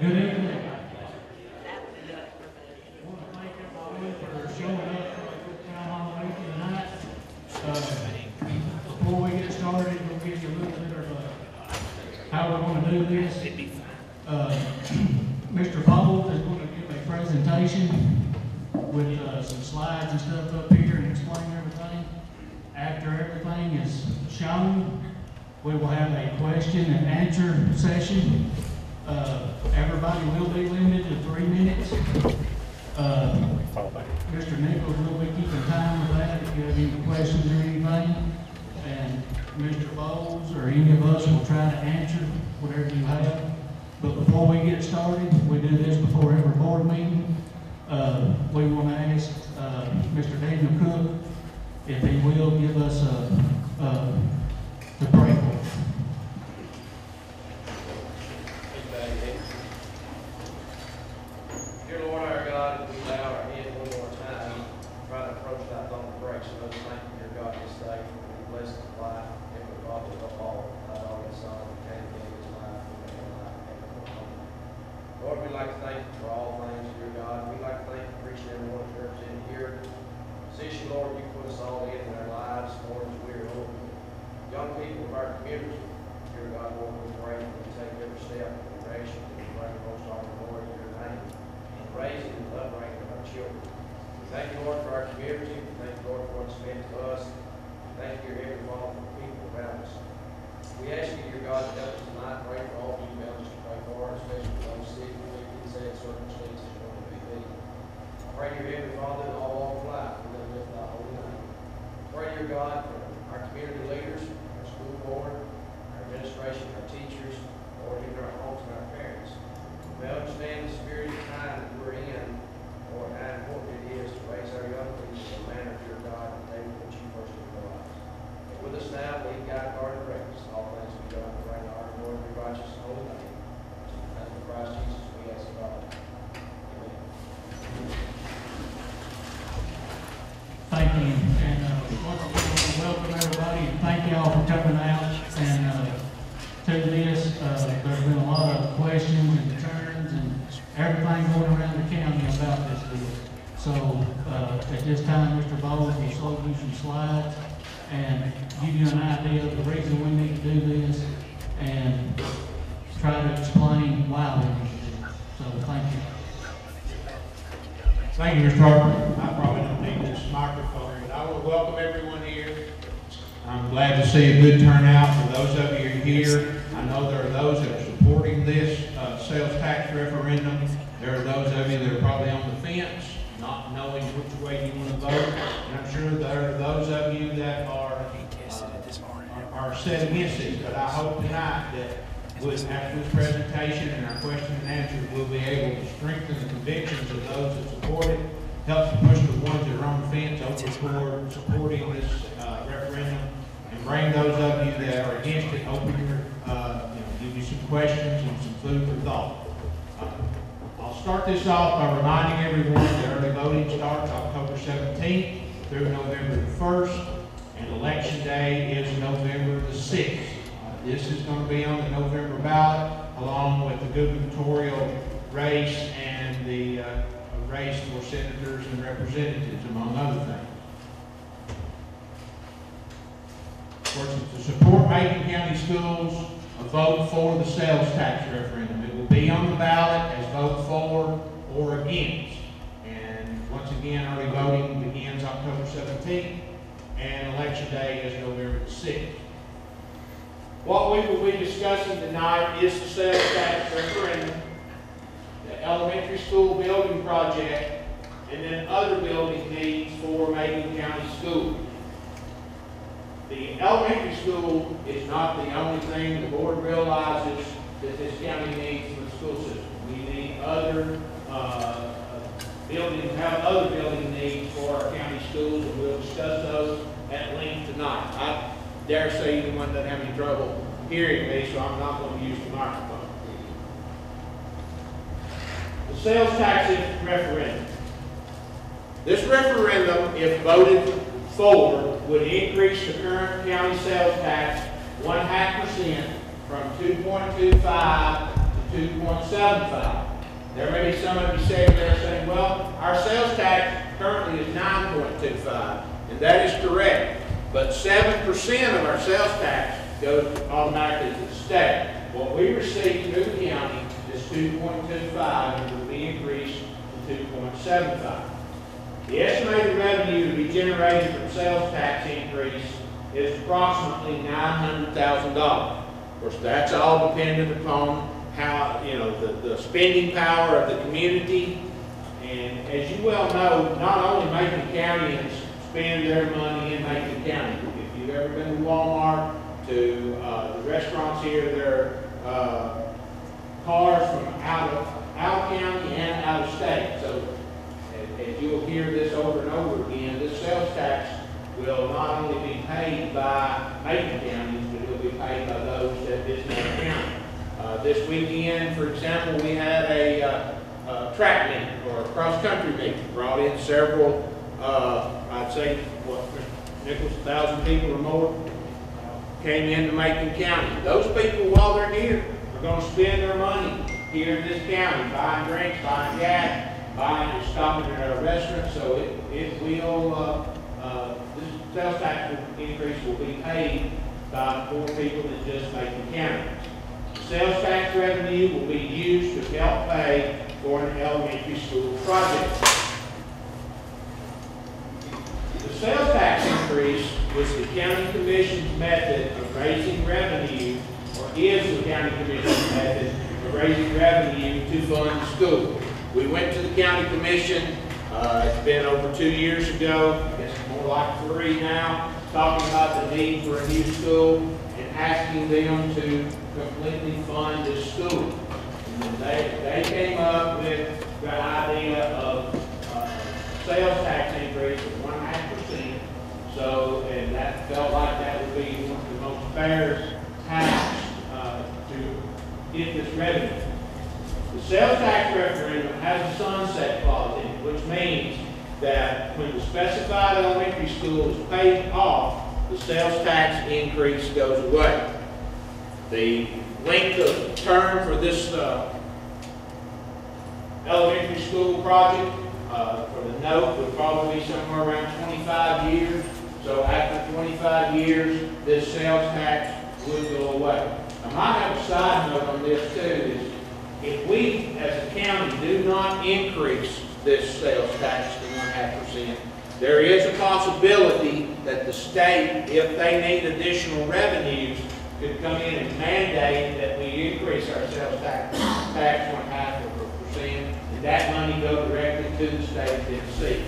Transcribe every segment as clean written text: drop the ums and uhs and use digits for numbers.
Good evening. I want to thank everyone for showing up for a good town hall meeting tonight. Before we get started, we'll give you a little bit of how we're going to do this. Mr. Boles is going to give a presentation with some slides and stuff up here and explain everything. After everything is shown, we will have a question and answer session. Everybody will be limited to 3 minutes. Mr. Nichols will be keeping time with that if you have any questions or anything. And Mr. Boles or any of us will try to answer whatever you have. But before we get started, we do this before every board meeting. We want to ask Mr. Daniel Cook if he will give us the prayer. Dear Lord our God, we bow our head one more time, try to approach thy throne of grace. So thank you, dear God, this day. We bless his life, and we Father of all, thy only Son, who came and gave his life, and gave life, and home. Lord, we'd like to thank you for all things, dear God. We'd like to thank you for each and every one who's represented here. See you, Lord, you put us all in our lives, Lord, as we are open. Young people of our community, dear God, Lord, we pray that we take every step in the direction that you bring the most honor and glory to your name. Raising and uprightly of our children. We thank you, Lord, for our community. We thank you, Lord, for what's meant to us. Thank you, dear Heavenly Father, for the people around us. We ask you, dear God, to help us tonight. Pray for all you emails to pray for, especially for those sick, wicked, sad circumstances going to be needed. I pray, dear Heavenly Father, in all walks of life, we lift thy holy name. Pray, dear God, for our community leaders, our school board, our administration, our teachers, Lord, even our homes and our parents. We understand the spirit of time that we're in, or how important it is to raise our young people in a manner, dear God, that they will put you first in their lives. And with us now, lead, guide, guard, and direct us. All things we do, and reign, honor, and glory, be righteous, and holy name. As for Christ Jesus, we ask it all. Amen. Thank you. And welcome everybody, and thank you all for coming out and to this. There's been a lot of questions and concerns and everything going around the county about this deal. So at this time, Mr. Boles will show you some slides and give you an idea of the reason we need to do this and try to explain why we need to do it. So thank you. Thank you, Mr. Harper. I probably don't need this microphone, but I want to welcome everyone here. I'm glad to see a good turnout for those of you here. I know there are those that are supporting this sales tax referendum. There are those of you that are probably on the fence, not knowing which way you want to vote. And I'm sure there are those of you that are set against it. But I hope tonight that after this presentation and our question and answers, we'll be able to strengthen the convictions of those that support it, help to push the ones that are on the fence over toward supporting this referendum, and bring those of you that are against it, open your, give you some questions and some food for thought. I'll start this off by reminding everyone that early voting starts October 17th through November the 1st, and election day is November the 6th. This is going to be on the November ballot, along with the gubernatorial race and the race for senators and representatives, among other things. Of course, to support Macon County Schools, a vote for the sales tax referendum. It will be on the ballot as vote for or against. And once again, early voting begins October 17th, and election day is November the 6th. What we will be discussing tonight is the sales tax referendum, the elementary school building project, and then other building needs for Macon County Schools. The elementary school is not the only thing. The board realizes that this county needs for the school system. We need other buildings, have other building needs for our county schools, and we'll discuss those at length tonight. I dare say anyone doesn't have any trouble hearing me, so I'm not going to use the microphone. The sales tax referendum. This referendum, if voted for, would increase the current county sales tax 0.5% from 2.25 to 2.75. There may be some of you sitting there saying, well, our sales tax currently is 9.25, and that is correct. But 7% of our sales tax goes automatically to the state. What we receive through the county is 2.25, and will be increased to 2.75. The estimated revenue to be generated from sales tax increase is approximately $900,000. Of course, that's all dependent upon how, the spending power of the community. And as you well know, not only Macon Countyans spend their money in Macon County. If you've ever been to Walmart, to the restaurants here, there are cars from out of county and out of state. So as you'll hear this over and over again, this sales tax will not only be paid by Macon counties, but it will be paid by those that visit our county. This weekend, for example, we had a track meet or a cross-country meet. Brought in several, I'd say, Nicholas, 1,000 people or more came into Macon County. Those people, while they're here, are going to spend their money here in this county, buying drinks, buying gas, buying and stopping at our restaurants. So it will, this sales tax increase will be paid by more people than just Macon County. The sales tax revenue will be used to help pay for an elementary school project. The sales tax increase was the county commission's method of raising revenue, or is the county commission's method of raising revenue to fund the school. We went to the county commission, it's been over 2 years ago, I guess more like 3 now, talking about the need for a new school and asking them to completely fund this school. And they came up with the idea of sales tax increase of 1.5%. So, and that felt like that would be one of the most fair tax to get this revenue. The sales tax referendum has a sunset clause in it, which means that when the specified elementary school is paid off, the sales tax increase goes away. The length of term for this elementary school project for the note would probably be somewhere around 25 years. So after 25 years, this sales tax would go away. I might have a side note on this too, is if we as a county do not increase this sales tax to 1.5%, there is a possibility that the state, if they need additional revenues, could come in and mandate that we increase our sales tax 1.5%, and that money go directly to the state of Tennessee.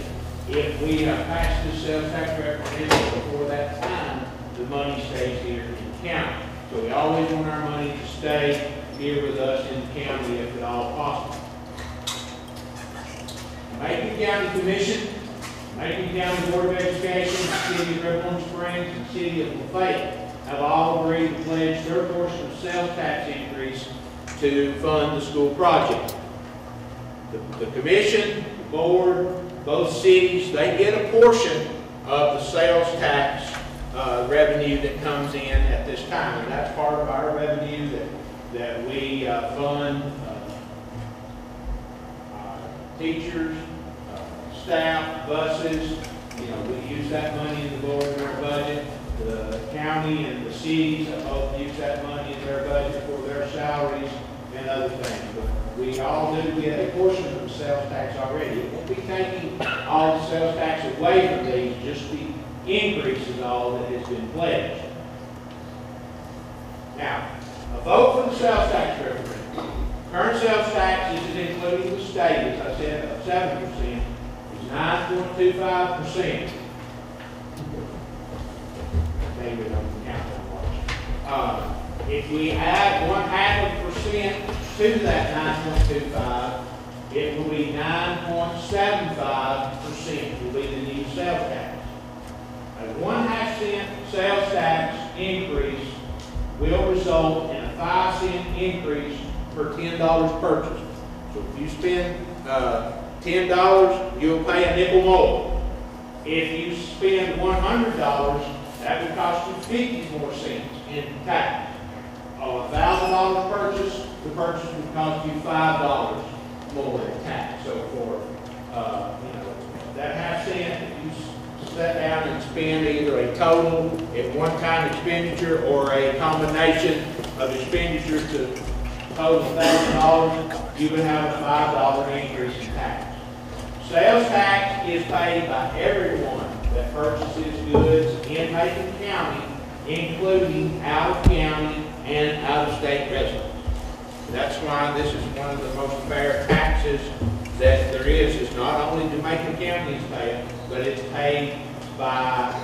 If we have passed this sales tax referendum before that time, the money stays here in the county. So we always want our money to stay here with us in the county if at all possible. The Macon County Commission, Macon County Board of Education, the City of Red Warm Springs, and the City of Lafayette have all agreed to pledge their portion of sales tax increase to fund the school project. The commission, the board, both cities, they get a portion of the sales tax revenue that comes in at this time. And that's part of our revenue that we fund teachers, staff, buses. We use that money in the board in our budget. The county and the cities both use that money in their budget for their salaries and other things. But we all do get a portion of the sales tax already. It won't be taking all the sales tax away from these, just the increase is all that has been pledged. Now, a vote for the sales tax referendum. Current sales tax, this is including the state, as I said, of 7%, is 9.25%. Maybe don't count that much. If we add 0.5% to that 9.25, it will be 9.75% will be the new sales tax. A 1.5 cent sales tax increase will result in a 5 cent increase per $10 purchased. So if you spend $10, you'll pay a nickel more. If you spend $100, that would cost you 50 more cents in tax. On a $1,000 purchase, the purchase would cost you $5 more in tax. So for, that half cent, if you sit down and spend either a total at one-time expenditure or a combination of expenditures to total $1,000, you would have a $5 increase in tax. Sales tax is paid by everyone that purchases goods in Macon County, including out-of-county and out-of-state residents. That's why this is one of the most fair taxes that there is. It's not only do Macon County pay it, but it's paid by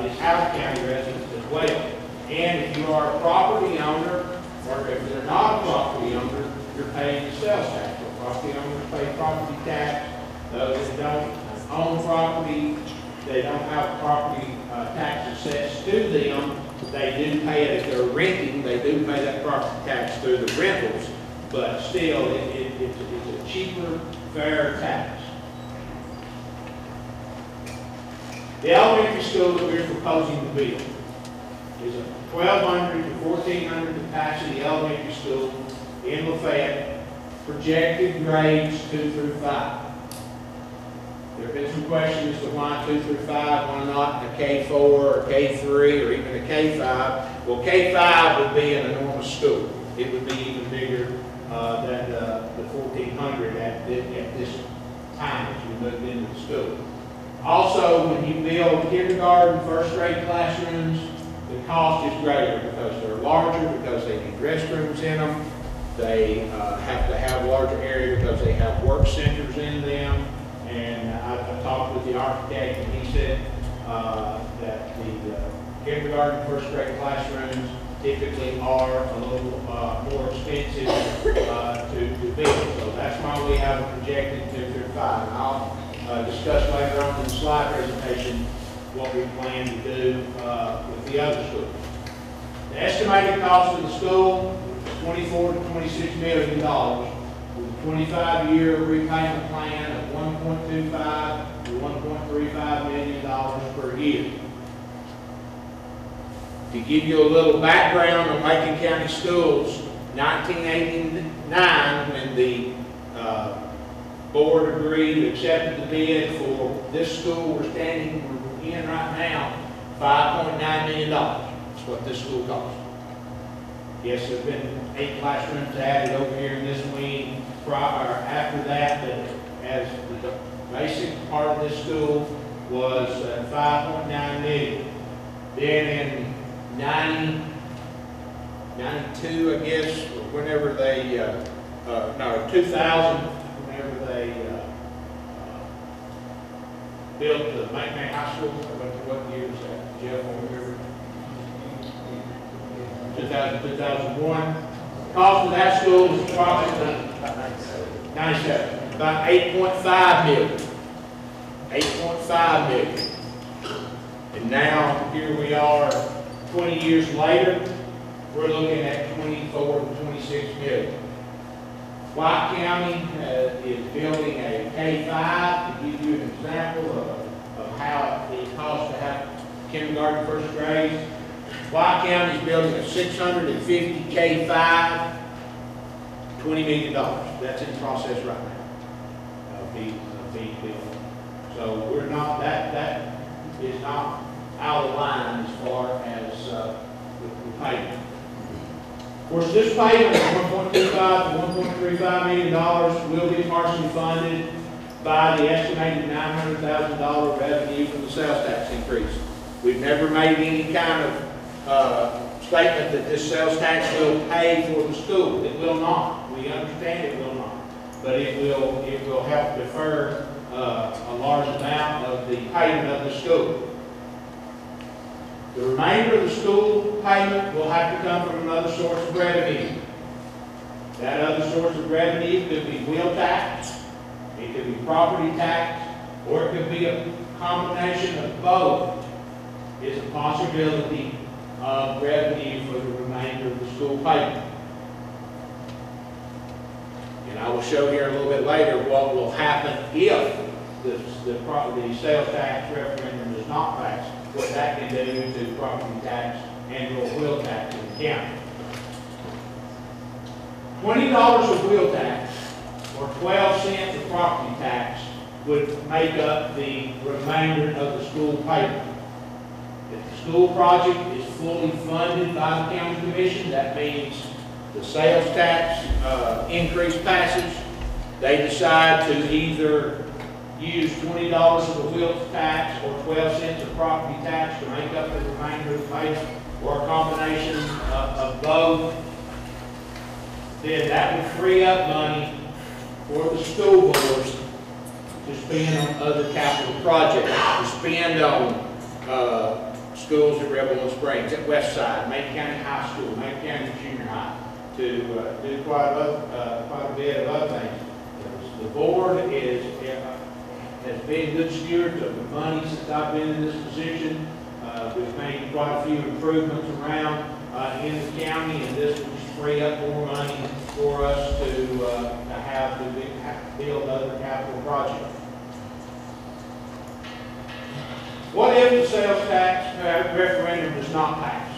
its out-of-county residents as well. And if you are a property owner, or if you're not a property owner, you're paying the sales tax. So property owners pay property tax. Those that don't own property, they don't have property tax assessed to them, they do pay it. If they're renting, they do pay that property tax through the rentals, but still, it's a cheaper, fairer tax. The elementary school that we're proposing to build is a 1,200 to 1,400 capacity elementary school in Lafayette, projected grades 2 through 5. There have been some questions as to why 2 through 5, why not a K4 or K3 or even a K5. Well, K5 would be an enormous school. It would be even bigger than the 1,400 at this time as we moved into the school. Also, when you build kindergarten, first grade classrooms, the cost is greater because they're larger, because they need restrooms in them. They have to have larger area because they have work centers in them. And I talked with the architect, and he said that the kindergarten, first grade classrooms typically are a little more expensive to build. So that's why we have a projected 2 through 5. And I'll discuss later on in the slide presentation what we plan to do with the other schools. The estimated cost of the school is $24 to $26 million. With a 25-year repayment plan of $1.25 to $1.35 million per year. To give you a little background on Macon County schools, 1989, when the board agreed, accepted the bid for this school we're in right now, $5.9 million. That's what this school costs. Yes, there's been 8 classrooms added over here in this wing after that, but as the basic part of this school was $5.9 million. Then in 92, I guess, whenever they, 2000, whenever they built the Macon High School, what year was that? Jeff, remember? 2001. The cost of that school was approximately 97, about $8.5 million. $8.5 million. And now, here we are, 20 years later, we're looking at 24 to 26 million. White County is building a K5 to give you an example of how it costs to have kindergarten, first grade. White County is building a 650 K5, $20 million. That's in process right now, being built. So we're not, that is not out of line as far as the payment. Of course, this payment of $1.25 to $1.35 million will be partially funded by the estimated $900,000 revenue from the sales tax increase. We've never made any kind of statement that this sales tax will pay for the school. It will not. We understand it will not. But it will help defer a large amount of the payment of the school. The remainder of the school payment will have to come from another source of revenue. That other source of revenue could be wheel tax, it could be property tax, or it could be a combination of both. It's a possibility of revenue for the remainder of the school payment. And I will show here a little bit later what will happen if the sales tax referendum does not pass, what that can do to property tax and or wheel tax in the county. $20 of wheel tax or 12 cents of property tax would make up the remainder of the school payment. If the school project is fully funded by the county commission, that means the sales tax increase passes. They decide to either use $20 of the wheel tax or 12 cents of property tax to make up the remainder of the payment, or a combination of both. Then that would free up money for the school boards to spend on other capital projects, to spend on schools at Rebel and Springs, at West Side, Macon County High School, Macon County Junior High, to do quite a bit of other things. The board has been good stewards of the money since I've been in this position. We've made quite a few improvements around in the county, and this will just free up more money for us to have to build other capital projects. What if the sales tax referendum does not pass?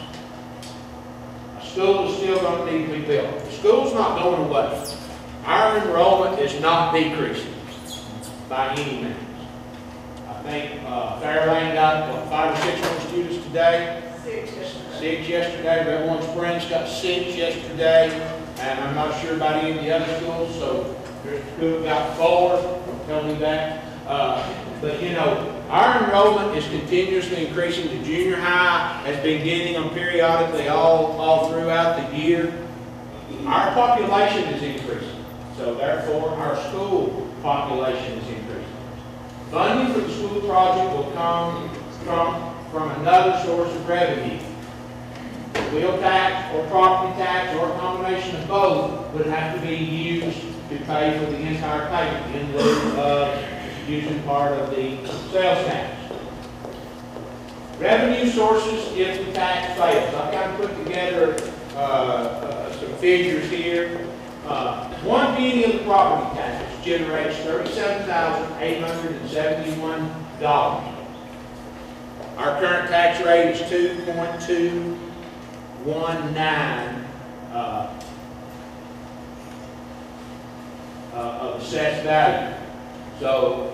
A school is still going to need to be built. The school's not going away. Our enrollment is not decreasing by any means. I think Fairlane got, what, 500 or 600 students today? 6 yesterday. Rebel Springs got 6 yesterday. And I'm not sure about any of the other schools, so there's a school got 4. Don't tell me that. But you know, our enrollment is continuously increasing. The junior high has been getting them periodically all throughout the year. Our population is increasing, so therefore our school population is increasing. Funding for the school project will come from another source of revenue. Wheel tax or property tax or a combination of both would have to be used to pay for the entire payment in lieu of using part of the sales tax. Revenue sources if the tax fails. I've kind of put together some figures here. 1 penny of the property tax generates $37,871. Our current tax rate is 2.219 of assessed value. So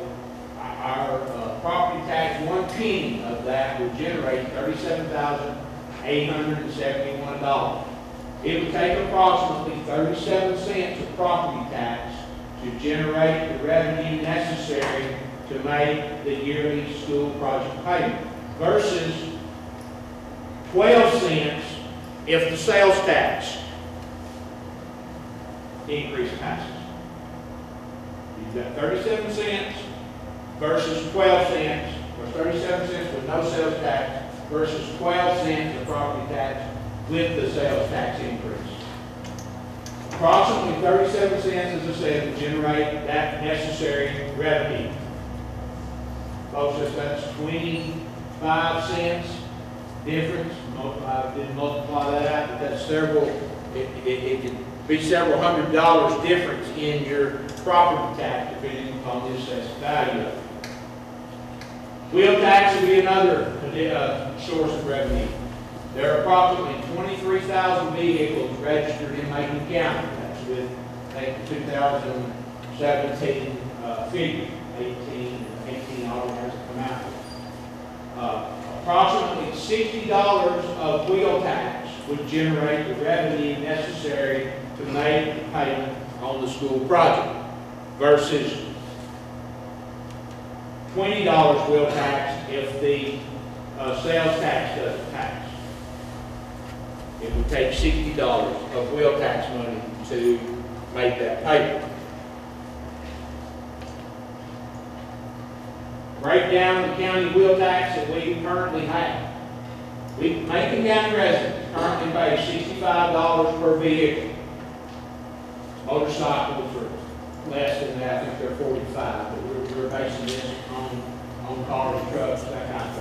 our property tax, 1 penny of that would generate $37,871. It would take approximately 37 cents of property tax to generate the revenue necessary to make the yearly school project payment, versus 12 cents if the sales tax increase passes. You've got 37 cents versus 12 cents, or 37 cents with no sales tax versus 12 cents of property tax with the sales tax increase. Approximately 37 cents, as I said, to generate that necessary revenue. Folks, that's 25 cents difference. Didn't multiply that out, but that's several, it could be several $100 difference in your property tax depending upon the assessed value of it. Wheel tax would be another source of revenue. There are approximately 23,000 vehicles registered in Macon County. That's with, I think, the 2017 figure. 18 automobiles have come out. Approximately $60 of wheel tax would generate the revenue necessary to make the payment on the school project, versus $20 wheel tax if the sales tax doesn't pass. It would take $60 of wheel tax money to make that payment. Break down the county wheel tax that we currently have. Macon County residents currently pay $65 per vehicle. Motorcycles are less than that. I think they're 45, but we're basing this on cars, trucks, that kind of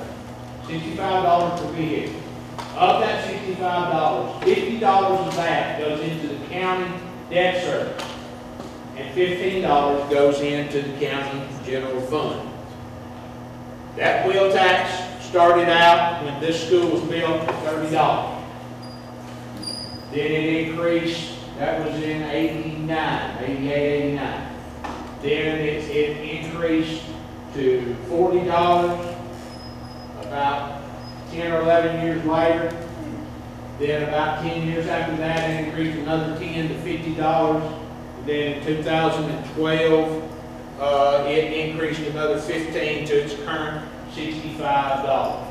thing. $65 per vehicle. Of that $65, $50 of that goes into the county debt service, and $15 goes into the county general fund. That wheel tax started out when this school was built at $30. Then it increased That was in 89, 88, 89. Then it increased to $40 about 10 or 11 years later. Then about 10 years after that, it increased another 10 to $50. Then in 2012, it increased another 15 to its current $65.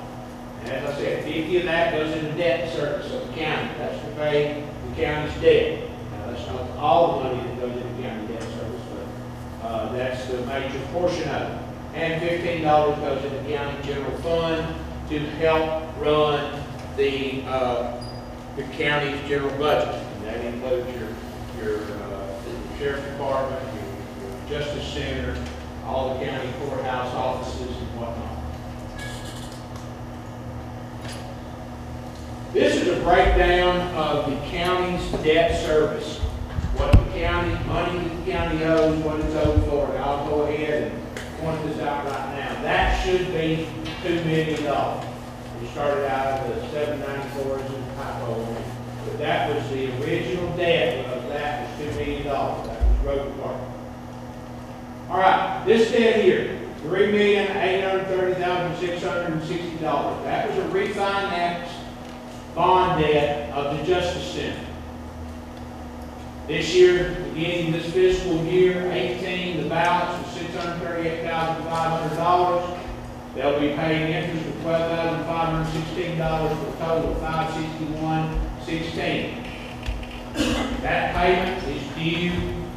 And as I said, 50 of that goes into debt service of the county. That's to pay the county's debt. Now, that's not all the money that goes into county debt service, but that's the major portion of it. And $15 goes into the county general fund to help run the county's general budget. And that includes your sheriff's department, your justice center, all the county courthouse offices and whatnot. This is a breakdown of the county's debt service. What the county, money that the county owes, what it's owed for. And I'll go ahead and point this out right now. That should be $2 million. We started out at the 794 as a typo. But that was the original debt of that was $2 million. That was road department. All right, this debt here, $3,830,660. That was a refinance bond debt of the Justice Center. This year, beginning this fiscal year, 18, the balance was $638,500. They'll be paying interest of $12,516 for a total of $561,16. That payment is due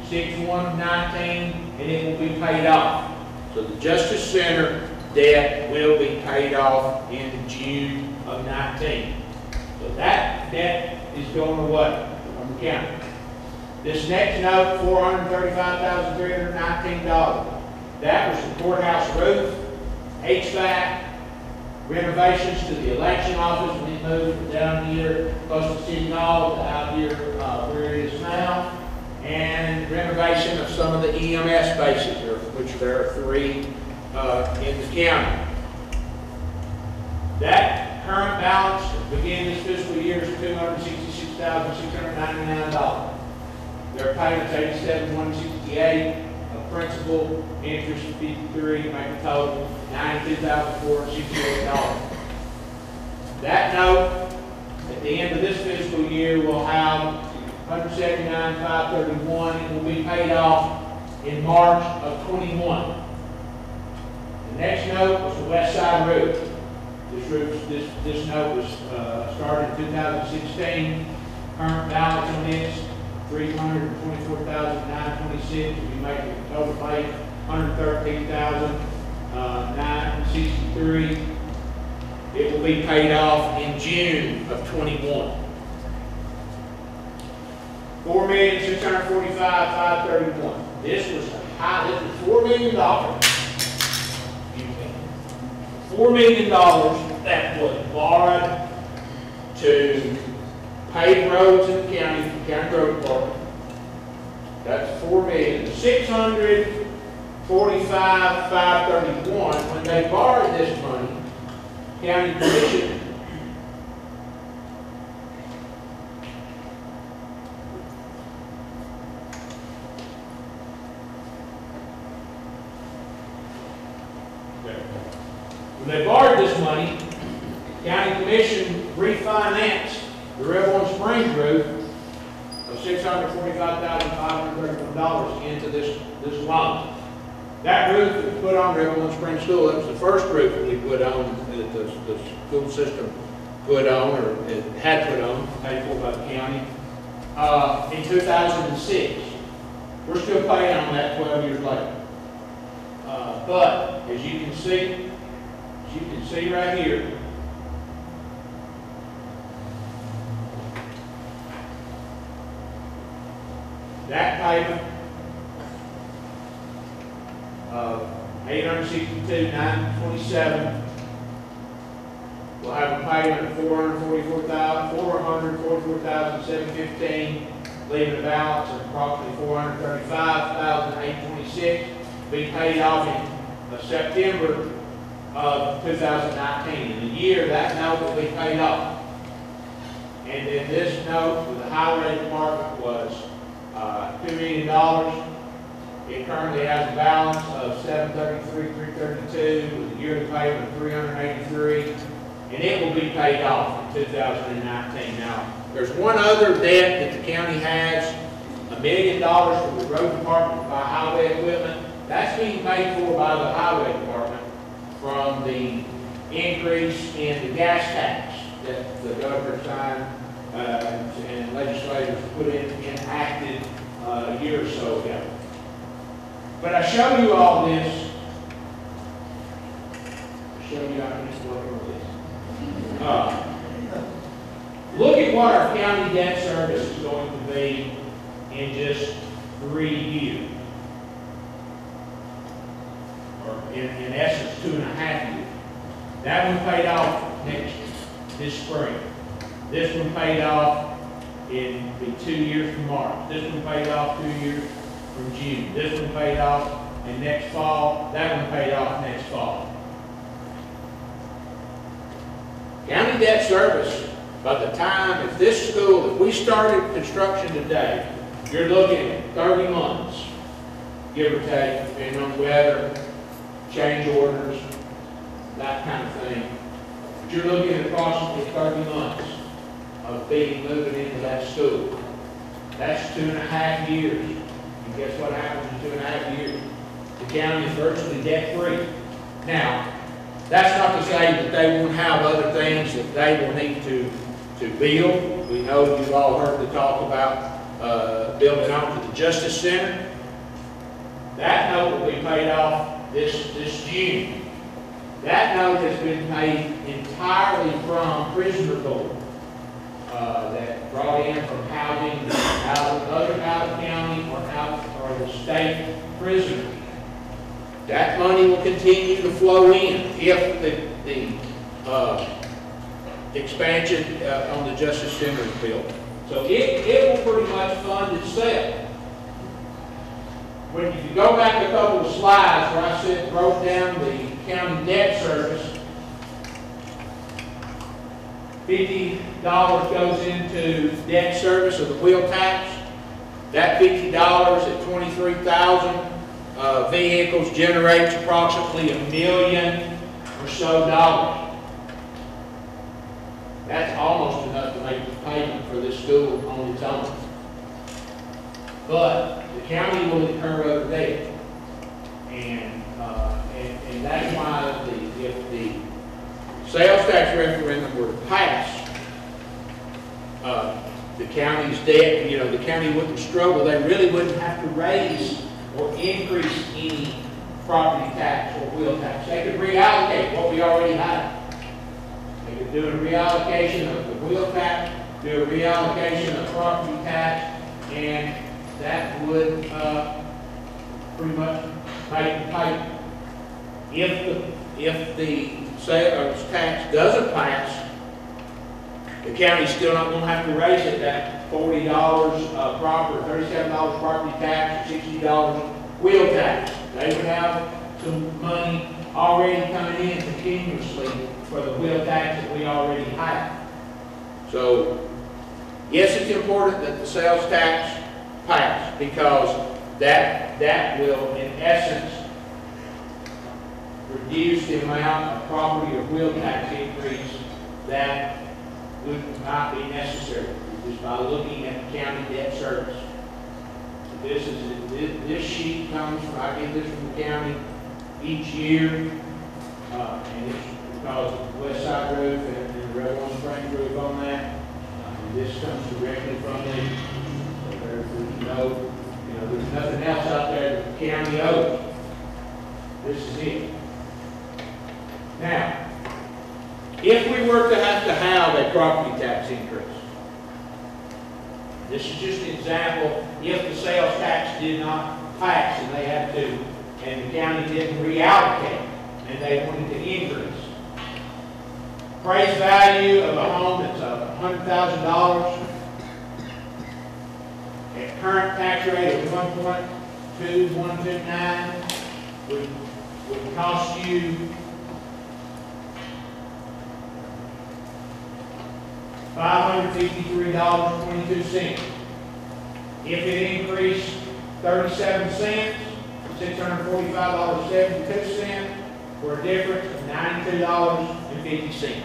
6/1/19, and it will be paid off. So the Justice Center debt will be paid off in June of 19. So that debt is going away from the county. This next note, $435,319. That was the courthouse roof, HVAC, renovations to the election office when it moved from down here close to City Hall to out here where it is now, and renovation of some of the EMS bases, which there are 3 in the county. That current balance beginning this fiscal year is $266,699. Their payments $87,168 of principal, interest $53, make a total $92,468. That note at the end of this fiscal year will have $179,531. It will be paid off in March of 21. The next note was the west side roof. This note was started in 2016. Current balance on this, $324,926. We make a total payment $113,963. It will be paid off in June of 21. $4,645,531. This was high. This was $4 million. $4 million that was borrowed to pave roads in the county, the county road department. That's $4,645,531. When they borrowed this money, county commission refinanced the Rebel and Springs roof of $645,531 into this loan. That roof that was put on Rebel and Springs School, that was the first roof that we put on, that the school system put on, or it had put on, paid for by the county, in 2006. We're still paying on that 12 years later. But as you can see right here, that payment of $862,927 will have a payment of $444,715, leaving a balance of approximately $435,826 to be paid off in September of 2019. In a year, that note will be paid off. And then this note with the highway department was $2 million. It currently has a balance of $733,332 with a yearly payment of $383, and it will be paid off in 2019. Now, there's one other debt that the county has, $1 million from the road department to buy highway equipment. That's being paid for by the highway department from the increase in the gas tax that the governor signed and legislators put enacted a year or so ago. But I show you all this. I show you how this working with this. Look at what our county debt service is going to be in just 3 years. Or in essence, 2.5 years. That one paid off this spring. This one paid off in 2 years from March. This one paid off 2 years from June. This one paid off in next fall. That one paid off next fall. County debt service, by the time, if this school, if we started construction today, you're looking at 30 months, give or take, depending on weather, change orders, that kind of thing. But you're looking at approximately 30 months of moving into that school. That's 2.5 years. And guess what happens in 2.5 years? The county is virtually debt-free. Now, that's not to say that they won't have other things that they will need to build. We know you've all heard the talk about building onto the Justice Center. That note will be paid off this June. That note has been paid entirely from prisoner board that brought in from housing other out of county or the state prisoners. That money will continue to flow in if the expansion on the Justice Center is built. So it will pretty much fund itself. When you go back a couple of slides where I broke down the county debt service, $50 goes into debt service of the wheel tax. That $50 at 23,000 vehicles generates approximately $1 million or so dollars. That's almost enough to make the payment for this school on its own. But the county will incur other debt, and that's why if the sales tax referendum were to pass, the county's debt, the county wouldn't struggle. They really wouldn't have to raise or increase any property tax or wheel tax. They could reallocate what we already have. They could do a reallocation of the wheel tax, do a reallocation of property tax, and that would pretty much make the payment. If the sales tax doesn't pass, the county's still not going to have to raise it that $40 $37 property tax, or $60 wheel tax. They would have some money already coming in continuously for the wheel tax that we already have. So, yes, it's important that the sales tax pass, because that will, in essence, reduce the amount of property or wheel tax increase that would not be necessary just by looking at the county debt service. This sheet comes from, I get this from the county each year, and it's because of the West Side roof and the Red One Spring roof on that. This comes directly from them. So there's nothing else out there that the county owes. This is it. Now, if we were to have a property tax increase, this is just an example, if the sales tax did not pass and they had to, and the county didn't reallocate and they wanted to increase. Appraised value of a home that's $100,000 at current tax rate of 1.2129 would cost you $553.22. If it increased 37 cents, $645.72, for a difference of $92.50.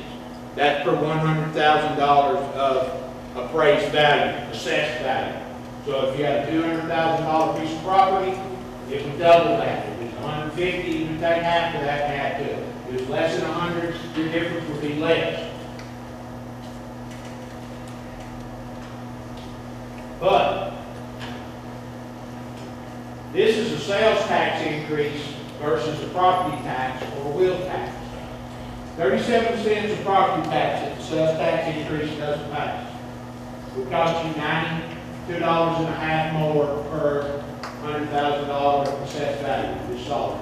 That's per $100,000 of appraised value, assessed value. So if you had a $200,000 piece of property, it would double that. If it was 150, you would take half of that and add to it. If it was less than 100, your difference would be less. But this is a sales tax increase versus a property tax or wheel tax. 37 cents of property tax if the sales tax increase doesn't pass. Would cost you $92.50 more per $100,000 assessed value. Just solid.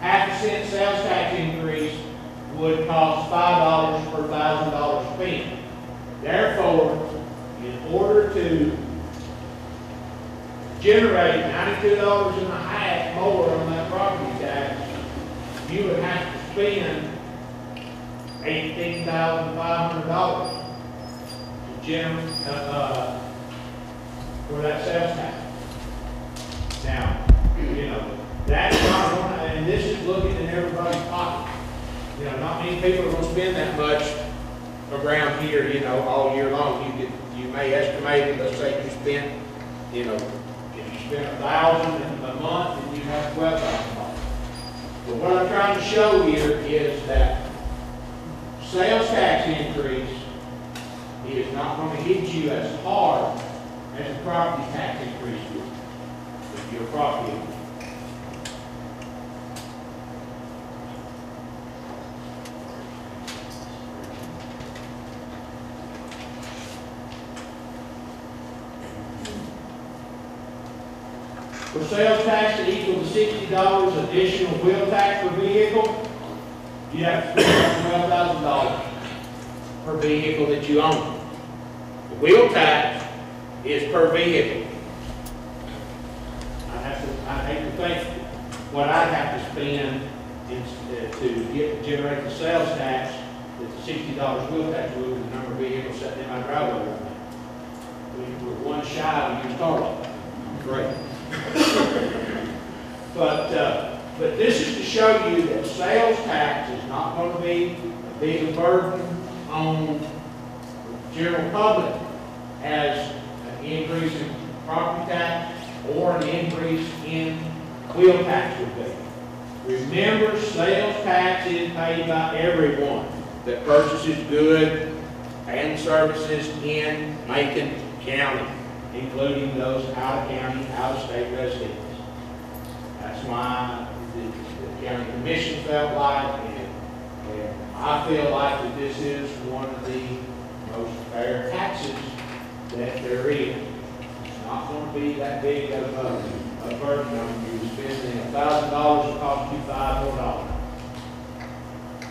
Half a cent sales tax increase would cost $5 per $1,000 spent. Therefore, in order to generate $92.50 more on that property tax, you would have to spend $18,500 for that sales tax. Now, that's not one, and this is looking in everybody's pocket. Not many people are going to spend that much around here, all year long. You may estimate, let's say you spend, if you spend $1,000 a month, then you have $12,000. But what I'm trying to show here is that sales tax increase is not going to hit you as hard as the property tax increase will if your property owner. For sales tax to equal to $60 additional wheel tax per vehicle, you have to spend $12,000 per vehicle that you own. The wheel tax is per vehicle. I hate to think what I'd have to spend to generate the sales tax that the $60 wheel tax would with the number of vehicles sitting in my driveway right now. We're one shy of your startup. Great. But this is to show you that sales tax is not going to be a big burden on the general public as an increase in property tax or an increase in wheel tax would be. Remember, sales tax is paid by everyone that purchases goods and services in Macon County, including those out-of-county, out-of-state residents. That's why the county commission felt like, and I feel like that this is one of the most fair taxes that there is. It's not going to be that big of a burden on you. Spending $1,000 will cost you $5 more.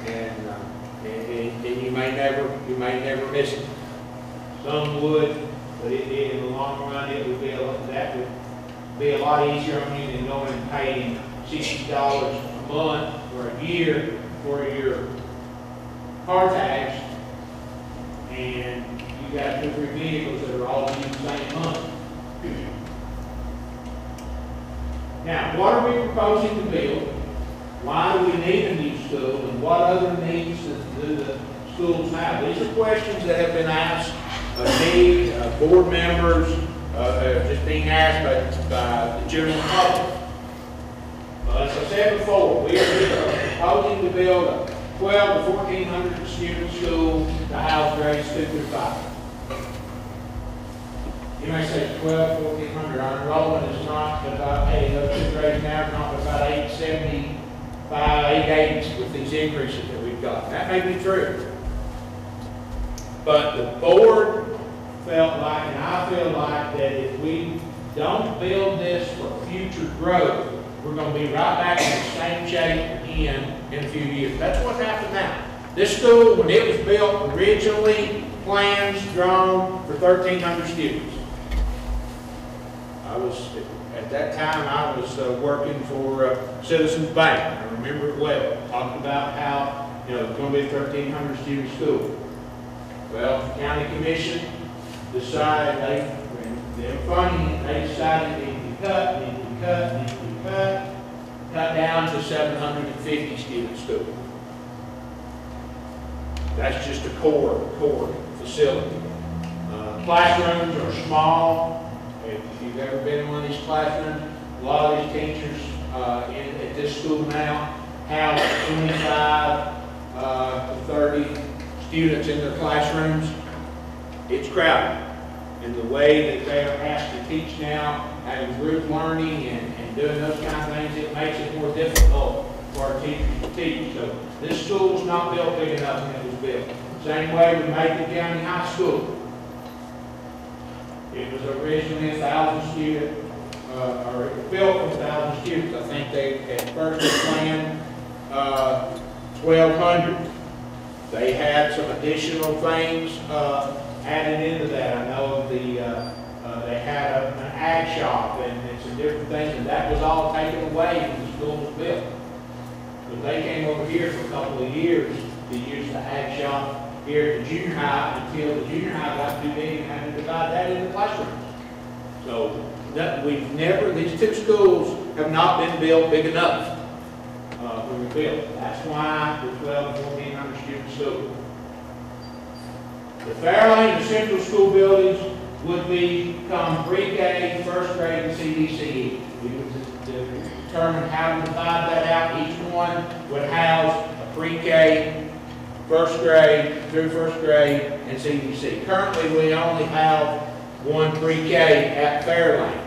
And you may never miss it. Some would. But in the long run, that would be a lot easier on you than going and paying $60 a month or a year for your car tax, and you got 2 or 3 vehicles that are all due the same month. Now, what are we proposing to build? Why do we need a new school, and what other needs do the schools have? These are questions that have been asked me, board members, just being asked by the general public. As I said before, we are proposing to build a 1,200 to 1,400 student school to house grades 2 through 5. You may say 1,200 to 1,400. Our enrollment is not about, hey, those 2 grades now are not about 875, 880 with these increases that we've got. That may be true. But the board felt like, and I feel like, that if we don't build this for future growth, we're going to be right back in the same shape again in a few years. That's what happened now. This school, when it was built, originally plans drawn for 1,300 students. At that time, I was working for Citizens Bank. I remember it well, talking about how, it was going to be a 1,300 student school. Well, the county commission decided they're funding it, they decided they need to cut down to 750 student school. That's just a core facility. Classrooms are small. If you've ever been in one of these classrooms, a lot of these teachers at this school now have 25 to 30 students in their classrooms. It's crowded. And the way that they are asked to teach now, having group learning and doing those kind of things, it makes it more difficult for our teachers to teach. So this school was not built big enough when it was built. Same way with Macon County High School. It was originally 1,000 students, or it was built for 1,000 students. I think they at first planned 1,200. They had some additional things added into that. I know they had an ag shop and some different things, and that was all taken away when the school was built. But they came over here for a couple of years to use the ag shop here at the junior high until the junior high got too big and had to divide that into classrooms. So these two schools have not been built big enough when we built. That's why the 1,200 to 1,400 student school. The Fairlane and Central School buildings would become pre-K, first grade, and CDCE. We would determine how to divide that out. Each one would house a pre-K, first grade, through first grade, and CDC. Currently, we only have one pre-K at Fairlane,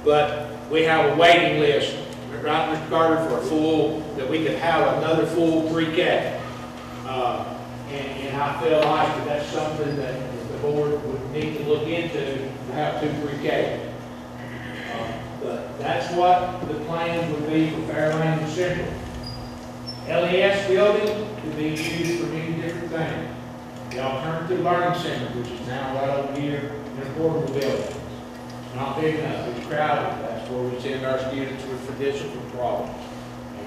but we have a waiting list, right, Mr. Carter, for a full, that we could have another full pre-K. And I feel like that's something that the board would need to look into to have two pre-K. But that's what the plans would be for Fairlane and Central. LES building could be used for many different things. The Alternative Learning Center, which is now right over here in a portable building. It's not big enough, it's crowded. That's where we send our students with physical problems.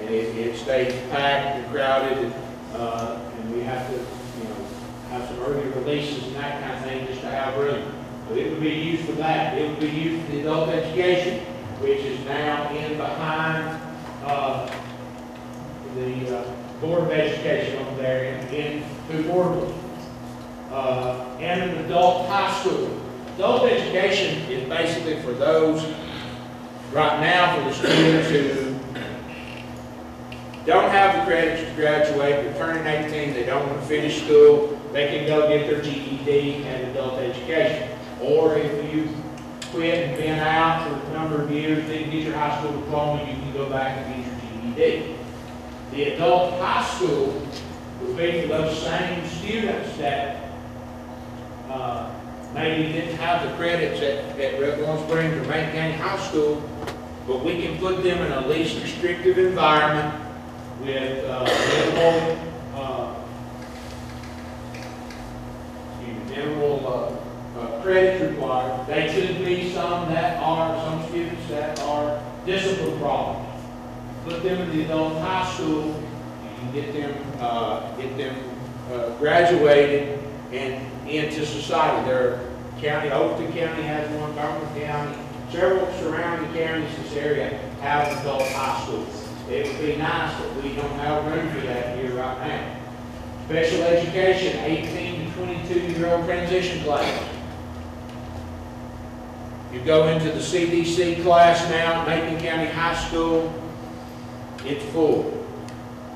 And it stays packed and crowded, and we have to, have some early releases and that kind of thing just to have room. But it would be used for that. It would be used for the adult education, which is now in behind the Board of Education over there in two portables. And an adult high school. Adult education is basically for those, right now, for the students who don't have the credits to graduate, they're turning 18, they don't want to finish school, they can go get their GED and adult education. Or if you quit and been out for a number of years, didn't get your high school diploma, you can go back and get your GED. The adult high school would be for those same students that maybe didn't have the credits at Red Lawn Springs or Macon County High School, but we can put them in a least restrictive environment with minimal credits required. They could be some students that are discipline problems. Put them in the adult high school, you can get them graduated and into society. Overton County has one, Birmingham County, several surrounding counties in this area have an adult high school. It would be nice, but we don't have room for that here right now. Special education, 18 to 22-year-old transition class. You go into the CDC class now at Macon County High School, it's full.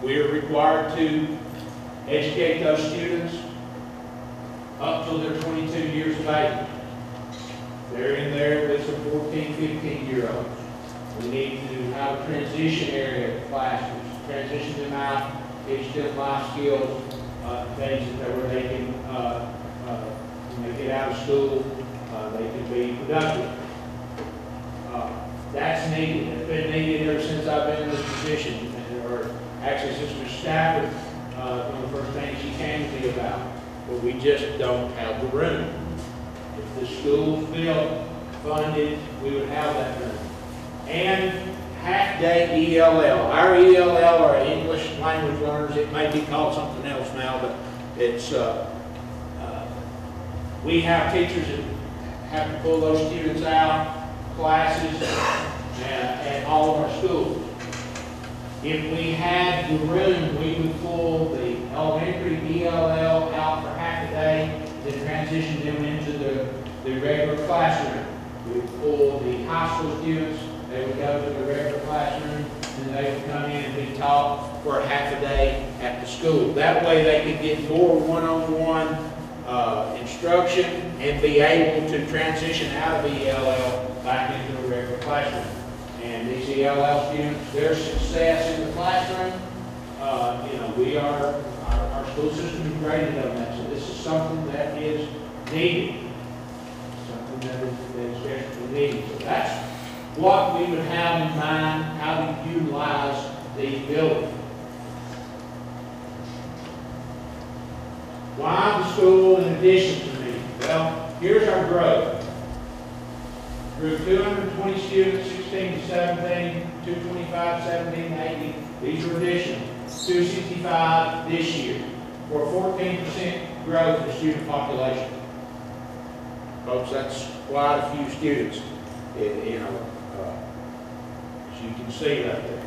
We are required to educate those students up till they're 22 years of age. They're in there with some 14, 15-year-olds. We need to have a transition area of classes, transition them out, teach them life skills, things where they can, when they get out of school, they can be productive. That's needed. It's been needed ever since I've been in this position, or actually since Ms. Stafford, one of the first things she came to me about. But we just don't have the room. If the school's built, funded, we would have that room. And half-day ELL. Our ELL are English language learners. It may be called something else now, but it's We have teachers that have to pull those students out, classes, at all of our schools. If we had the room, we would pull the elementary ELL out for half a day, then transition them into the regular classroom. We would pull the high school students, they would go to the regular classroom, and they would come in and be taught for a half a day at the school. That way they could get more one-on-one instruction and be able to transition out of ELL back into the regular classroom. And these ELL students, their success in the classroom, our school system is graded on that. So this is something that is needed, something that is desperately needed. So that's what we would have in mind, how to utilize these buildings. Why the school in addition to me? Well, here's our growth. Grew 220 students, 16 to 17, 225, 17 to 18. These are additional. 265 this year, for a 14% growth in the student population. Folks, that's quite a few students, as you can see right there.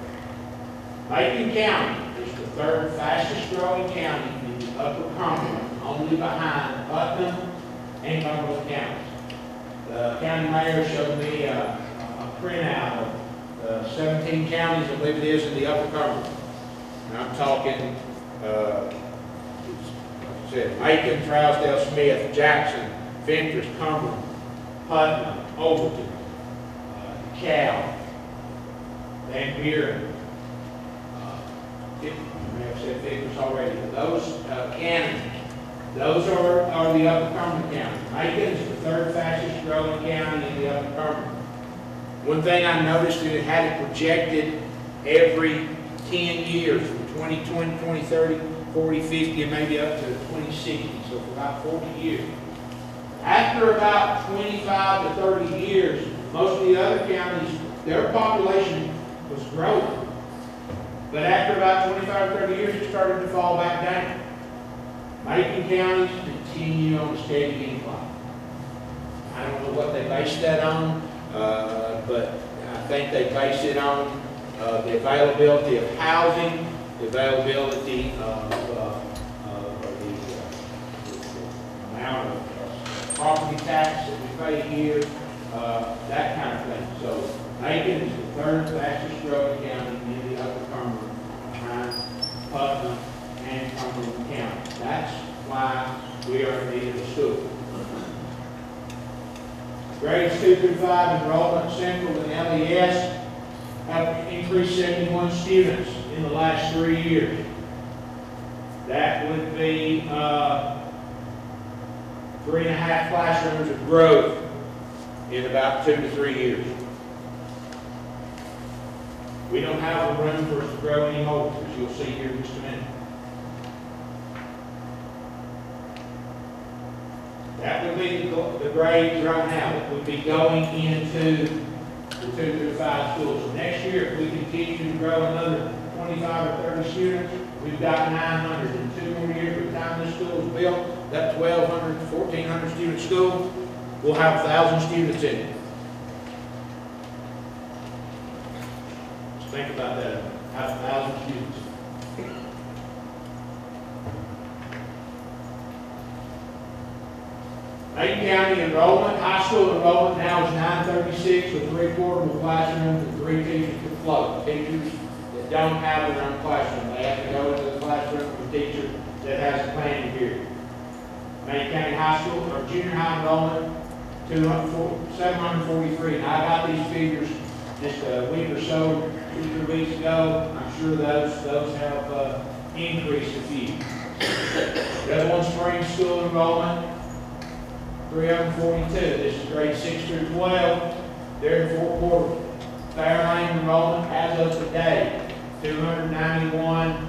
Macon County is the third fastest growing county in the Upper Cumberland, only behind Putnam and Cumberland counties. The county mayor showed me a printout of the 17 counties, I believe it is, in the Upper Cumberland. And I'm talking, like I said, Macon, Trousdale, Smith, Jackson, Fentress, Cumberland, Putnam, Overton, Cal, Van Buren. I may have said Fentress already, but those counties, those are the Upper Cumberland counties. Macon is the third fastest growing county in the Upper Cumberland. One thing I noticed is it had it projected every 10 years, from 2020, 2030, 40, 50, and maybe up to 2060, so for about 40 years. After about 25 to 30 years, most of the other counties, their population was growing. But after about 25 to 30 years, it started to fall back down. Macon counties continue on a steady incline. I don't know what they base that on, but I think they base it on the availability of housing, the availability of the amount of property tax that we pay here, that kind of thing. So Macon is the third fastest growing county in the Upper Cumberland, behind Putnam and Cumberland County. That's why we are in need of a school. Grades 2 through 5 enrollment Central and LES have increased 71 students in the last 3 years. That would be 3.5 classrooms of growth in about 2 to 3 years. We don't have the room for us to grow anymore, as you'll see here in just a minute. That would be the grades right now that would be going into the 2 through 5 schools. So next year, if we continue to grow another 25 or 30 students, we've got 900. In 2 more years, by the time this school is built, that 1,200, 1,400 student school will have 1,000 students in it. Just think about that. Have 1,000 students. Macon County enrollment, high school enrollment now is 936 with 3 portable classrooms and 3 teachers to float. Teachers that don't have their own classroom, they have to go into the classroom with a teacher that has a planning period. Macon County High School, or junior high enrollment, 743. Now I got these figures just a week or so, 2 or 3 weeks ago. I'm sure those have increased a few. Redwood Springs School enrollment, 342. This is grade 6 through 12. They're in 4 quarters. Fairlane enrollment as of today, 291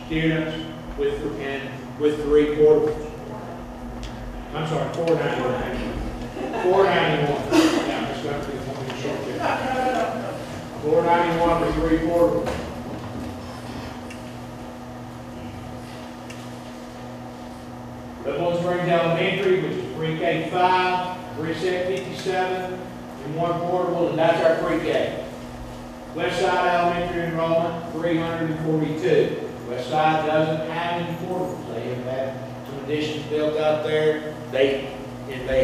students with 3 quarters. I'm sorry, 491. 491. Yeah, I'm just going to be one short there. 491 with 3 quarters. Redwood Springs Elementary, which is pre-K 5, 357, and 1 portable, and that's our pre-K. West Side Elementary enrollment, 342. West Side doesn't have any portables. They have had some additions built out there. They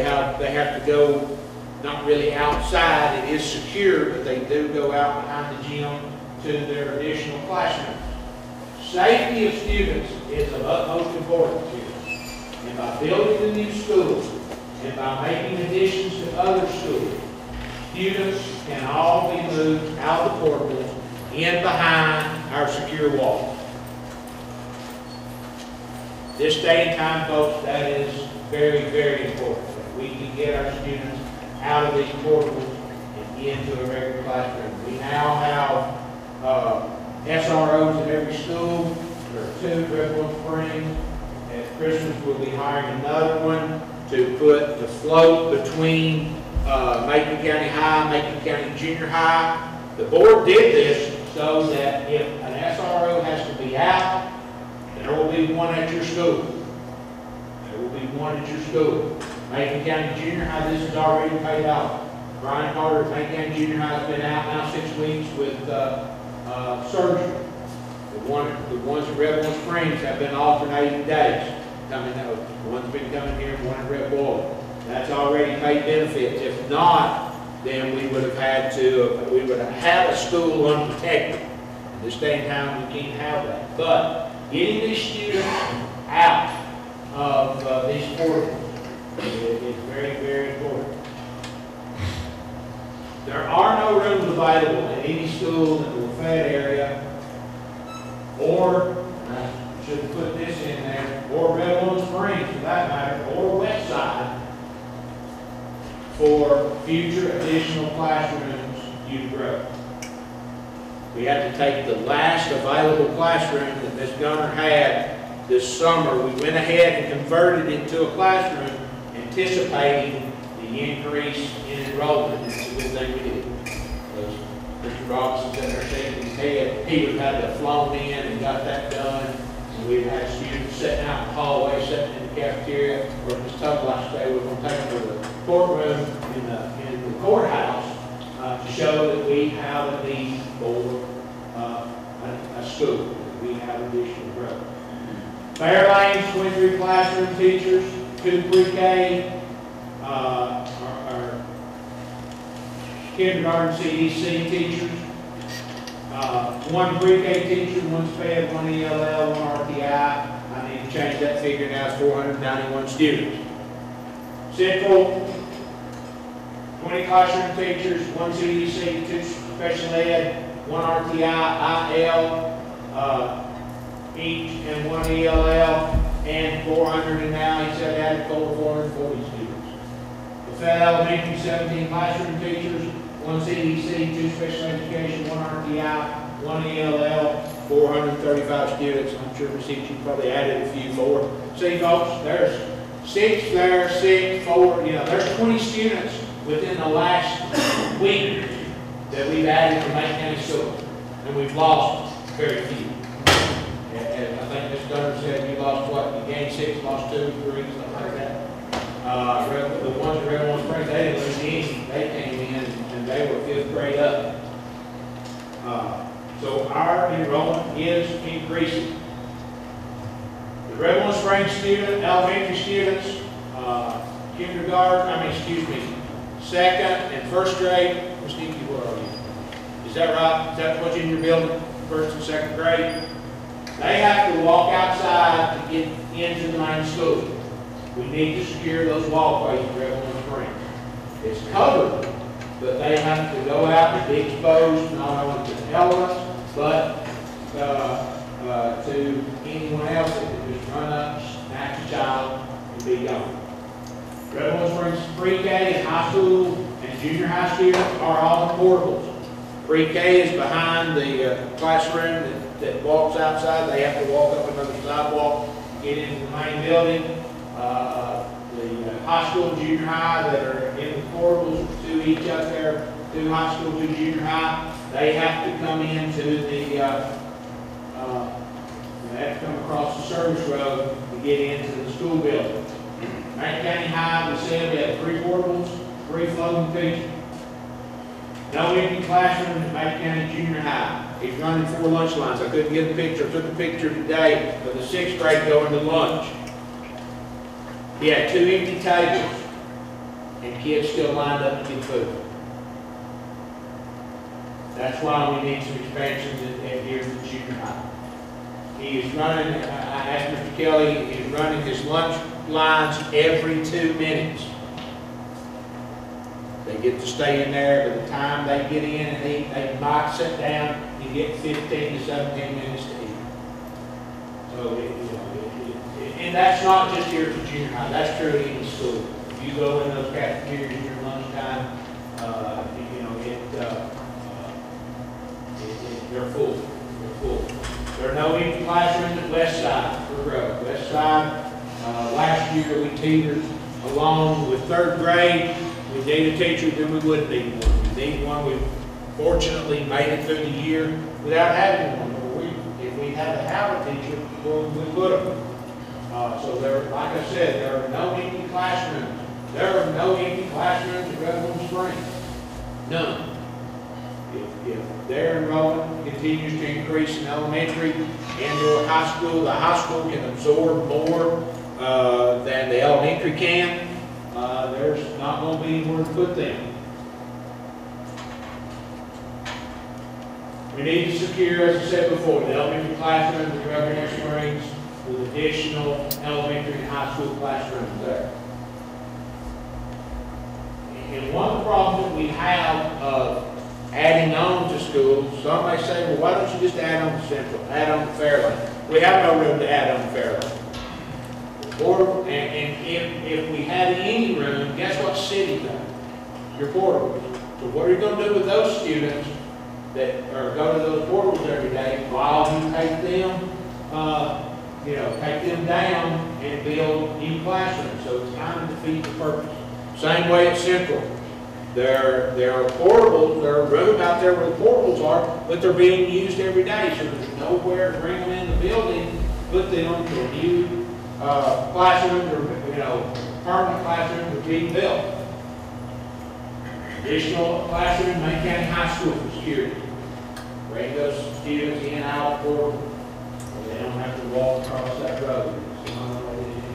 have to go not really outside. It is secure, but they do go out behind the gym to their additional classrooms. Safety of students is of utmost importance here. And by building the new schools and by making additions to other schools, students can all be moved out of the portables in behind our secure walls. This day and time, folks, that is very, very important. That we can get our students out of these portables and into a regular classroom. We now have SROs at every school. There are 2 at Redwood Springs. At Christmas, we'll be hiring another one to float between Macon County High, Macon County Junior High. The board did this so that if an SRO has to be out, there will be one at your school. There will be one at your school. Macon County Junior High, this is already paid out. Brian Carter at Macon County Junior High has been out now 6 weeks with surgery. The ones at Red One Springs have been alternating days. Coming out. One's been coming here, one at Red Boles. That's already paid benefits. If not, then we would have had a school unprotected. In this day and time, we can't have that. But getting these students out of these portables is very, very important. There are no rooms available in any school in the Lafayette area, or, I should have put this in there, or Redwood Springs for that matter, or West Side, for future additional classrooms due to growth. We had to take the last available classroom that Ms. Gunner had this summer. We went ahead and converted it to a classroom, anticipating the increase in enrollment. It's a good thing we did. Mr. Robinson's in there shaking his head. He would have had to have flown in and got that done. And we'd had students sitting out in the hallway, sitting in the cafeteria, or just told last day we were going to take them to the courtroom in the courthouse to show that we have a need for a school. We have additional growth. Fairlane's 23 classroom teachers, 2 pre-K, our kindergarten CDC teachers, 1 pre-K teacher, 1 SPED, 1 ELL, 1 RTI. I need to change that figure now. It's 491 students. Central, 20 classroom teachers, 1 CDC, 2 special ed, 1 RTI, IL, each, and 1 ELL, and 400, and now he said added 440 students. Lafayette Elementary, 17 classroom teachers, 1 CDC, 2 special education, 1 RTI, 1 ELL, 435 students. I'm sure Ms. Heach, you probably added a few more. See, folks, there's 6 there, 6, 4, there's 20 students within the last week that we've added to Macon County Schools, and we've lost very few. And I think Ms. Gunner said you lost what? You gained 6, lost 2, 3, something like that. The ones at Red One Springs, they didn't lose any. They came in and they were 5th grade up. So our enrollment is increasing. The Red One Springs student, elementary students, second and first grade. Ms. Nikki, where are you? Is that right? Is that what's in your building? First and second grade? They have to walk outside to get into the main school. We need to secure those walkways in Red One Springs. It's covered, but they have to go out and be exposed not only to the elements, but to anyone else that can just run up, snatch a child, and be gone. Red One Springs pre-K and high school and junior high students are all in portables. Pre-K is behind the classroom that walks outside. They have to walk up another sidewalk to get into the main building. The high school and junior high that are in the portables, 2 each out there, 2 high school, 2 junior high, they have to come into the, they have to come across the service road to get into the school building. Macon County High, we said we had 3 portables, 3 floating teachers. No empty classrooms at Macon County Junior High. He's running 4 lunch lines. I couldn't get a picture. I took a picture today of the 6th grade going to lunch. He had 2 empty tables, and kids still lined up to get food. That's why we need some expansions here at the junior high. He is running, I asked Mr. Kelly, he's running his lunch lines every 2 minutes. They get to stay in there. By the time they get in and eat, they might sit down and get 15 to 17 minutes to eat. So, and that's not just here at the junior high. That's true in any school. If you go in those cafeterias during lunchtime, they're full. They're full. There are no empty classrooms at West Side for growth. West Side, last year we teetered along with 3rd grade. We need a teacher, then we wouldn't need one. We need one. We fortunately made it through the year without having one. If we had to have a teacher, well, we would have. So there, like I said, there are no empty classrooms. There are no empty classrooms at Redwood Springs. None. If their enrollment continues to increase in elementary and or high school, the high school can absorb more than the elementary can. There's not going to be anywhere to put them. We need to secure, as I said before, the elementary classrooms at Redwood Springs with additional elementary and high school classrooms there. And one of the problems that we have of adding on to schools, some may say, well, why don't you just add on to Central, add on to Fairlane? We have no room to add on to Fairlane. Or, and if we had any room, guess what city does? Your portables. So what are you going to do with those students that are go to those portables every day while you take them, take them down and build new classrooms? So it's kind of defeat the purpose. Same way at Central. There are portables, there are rooms out there where the portables are, but they're being used every day. So there's nowhere to bring them in the building, put them to a new classroom or, permanent classroom are being built. Additional classroom, Macon County High School for security. Bring those students in, out, portal. They don't have to walk across that road.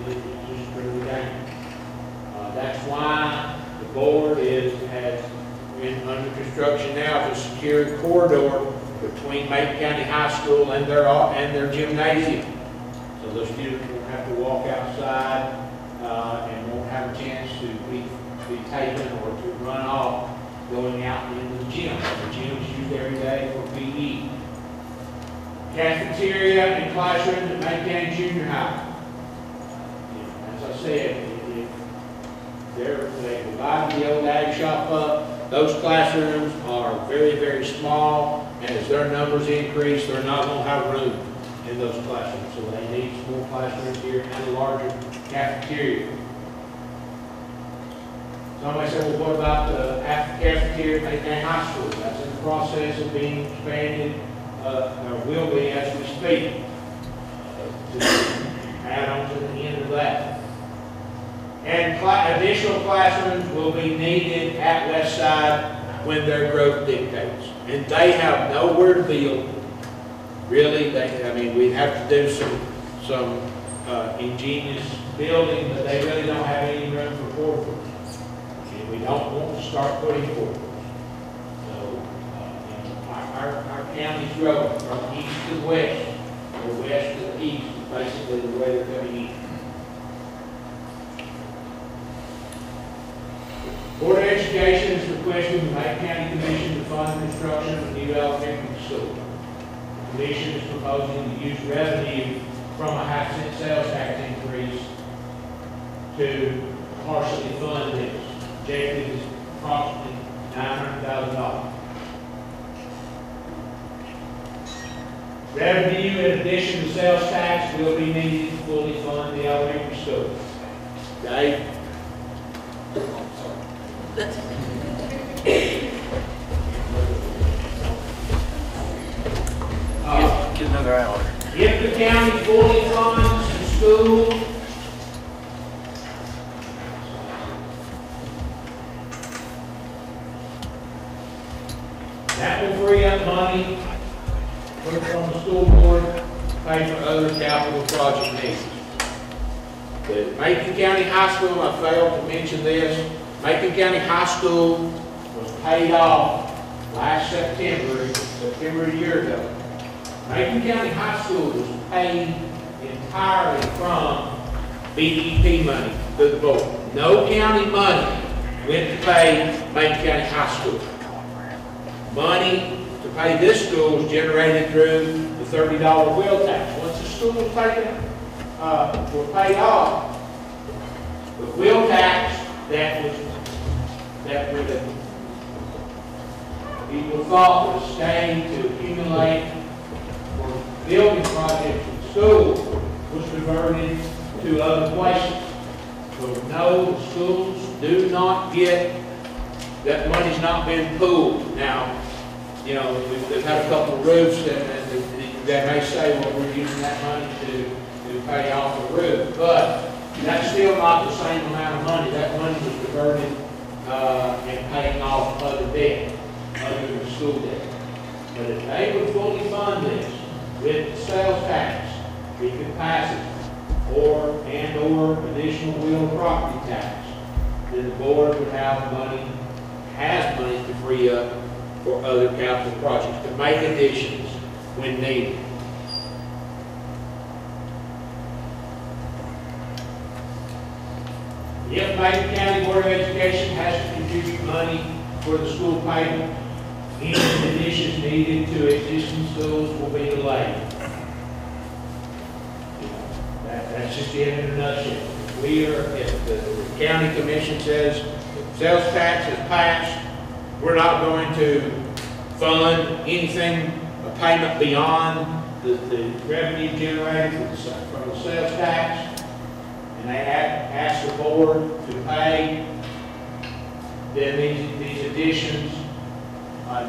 It's just really dangerous. That's why the board has been under construction now to secure a corridor between Macon County High School and their gymnasium. So those students won't have to walk outside and won't have a chance to be taken or to run off going out into the gym. The gym is used every day for PE. Cafeteria and classrooms at Macon County Junior High. As I said, they provide the old ag shop up. Those classrooms are very, very small, and as their numbers increase, they're not going to have room in those classrooms. So they need some more classrooms here and a larger cafeteria. Somebody said, well, what about the cafeteria at Macon County High School? That's in the process of being expanded, or will be as we speak, to add on to the end of that. And additional classrooms will be needed at West Side when their growth dictates. And they have nowhere to build. Really, we have to do some ingenious building, but they really don't have any room for portables. And we don't want to start putting portables. So, our county's growing from east to west, or west to the east, is basically the way they're going to eat. Board of Education is requesting the Macon County Commission to fund construction of a new elementary school. The Commission is proposing to use revenue from a half-cent sales tax increase to partially fund this. Objective is approximately $900,000. Revenue, in addition to sales tax, will be needed to fully fund the elementary school. Dave? Get another hour. If the county fully funds the school, money from the school board to pay for other capital project needs. The Macon County High School, I failed to mention this, Macon County High School was paid off last September a year ago. Macon County High School was paid entirely from BEP money to the board. No county money went to pay Macon County High School. Money to pay this school was generated through the $30 wheel tax. Once the school was paid off, the wheel tax that people thought was staying to accumulate for building projects in school was converted to other places. So no, the schools do not get, that money's not been pooled. Now, you know, they've had a couple of roofs that may say, well, we're using that money to pay off the roof, but that's still not the same amount of money. That money was converted and paying off other debt, other than school debt. But if they would fully fund this with the sales tax, the capacity, or additional real property tax, then the board would have money, has money to free up for other capital projects, to make additions when needed. If Macon County Board of Education has to contribute money for the school payment, any additions needed to existing schools will be delayed. That's just it in a nutshell. If the county commission says sales tax is passed, we're not going to fund anything, a payment beyond the revenue generated from the sales tax, and they ask the board to pay, then these additions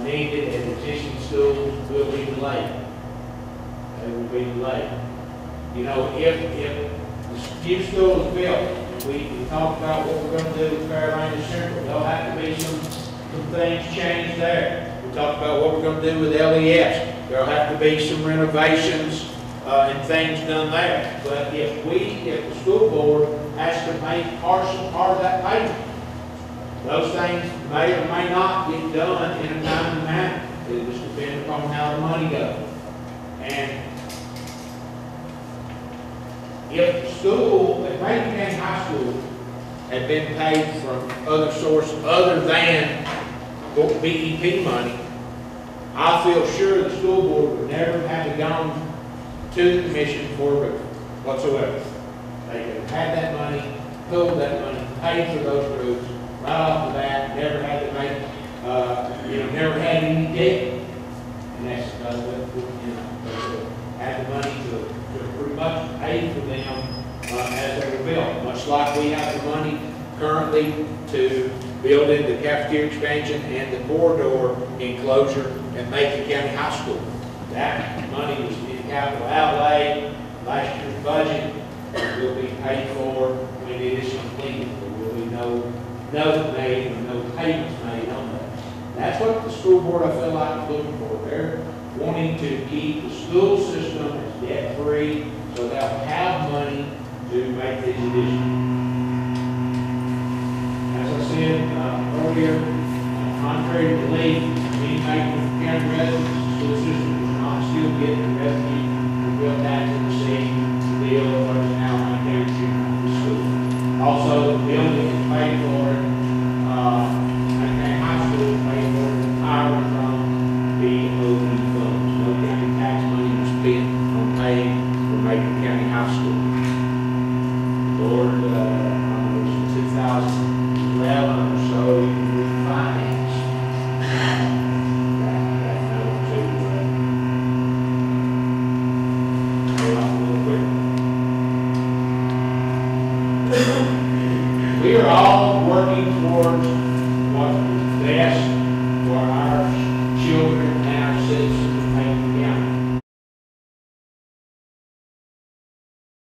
needed at existing schools will be delayed. They will be delayed. You know, if the new school is built, we talked about what we're going to do with Carolina Central. There'll have to be some things changed there. We talked about what we're going to do with LES. There'll have to be some renovations and things done there. But if the school board has to make part of that payment, those things may or may not get done in a timely manner. It just depends upon how the money goes. And if the school, if Macon County High School had been paid from other sources other than BEP money, I feel sure the school board would never have gone to the commission for a roof whatsoever. They could have had that money, pulled that money, paid for those roofs right off the bat, never had to make, never had any debt. And that's had the money to pretty much pay for them as they were built. Much like we have the money currently to build in the cafeteria expansion and the corridor enclosure at Macon County High School. That money was in capital outlay, last year's budget, and will be paid for when it is completed. There will be no made or no payments made on that. That's what the school board, I feel like, is looking for. They're wanting to keep the school system as debt-free so they'll have money to make these additions. As I said earlier, contrary to belief, many Macon County residents, the school system does not still get the revenue for real taxes received to deal with what is now maintained in the school. Also, the building is paid for, Macon High School is paid for entirely from BOE funds. No county tax money was spent on paying for Macon County High School. Lord, since 2011 or so, you can refinance that note to pay off a little quicker. We are all working towards what is best for our children and our citizens.